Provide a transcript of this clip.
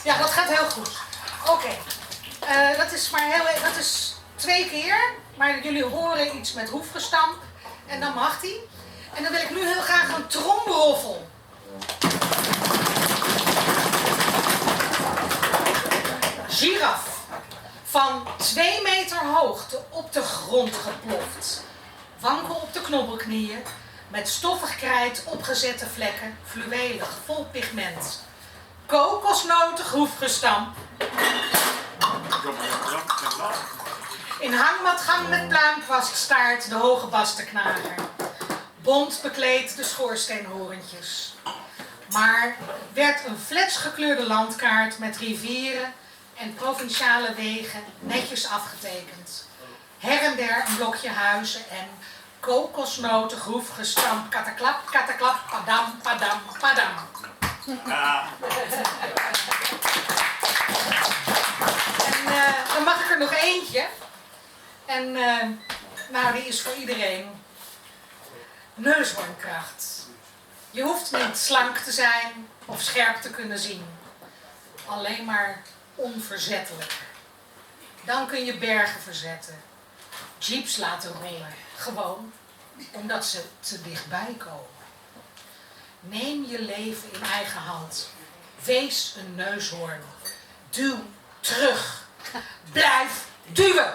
Ja, dat gaat heel goed. Oké. Dat is maar dat is 2 keer. Maar jullie horen iets met hoefgestamp. En dan mag die. En dan wil ik nu heel graag een tromroffel. Giraf. Van 2 meter hoogte op de grond geploft. Wankel op de knobbelknieën. Met stoffig krijt opgezette vlekken. Fluwelig, vol pigment. Kokosnotig hoefgestamp. In hangmatgang met pluimkwaststaart de hoge bastenknager. Bont bekleed de schoorsteenhorentjes. Maar werd een fletsgekleurde landkaart met rivieren en provinciale wegen netjes afgetekend. Her en der een blokje huizen en kokosnoten hoefgestamp. Kataklap, kataklap, padam, padam, padam. En dan mag ik er nog eentje. En nou, die is voor iedereen. Neushoornkracht. Je hoeft niet slank te zijn of scherp te kunnen zien. Alleen maar onverzettelijk. Dan kun je bergen verzetten. Jeeps laten rollen. Gewoon omdat ze te dichtbij komen. Neem je leven in eigen hand. Wees een neushoorn. Duw terug. Blijf duwen.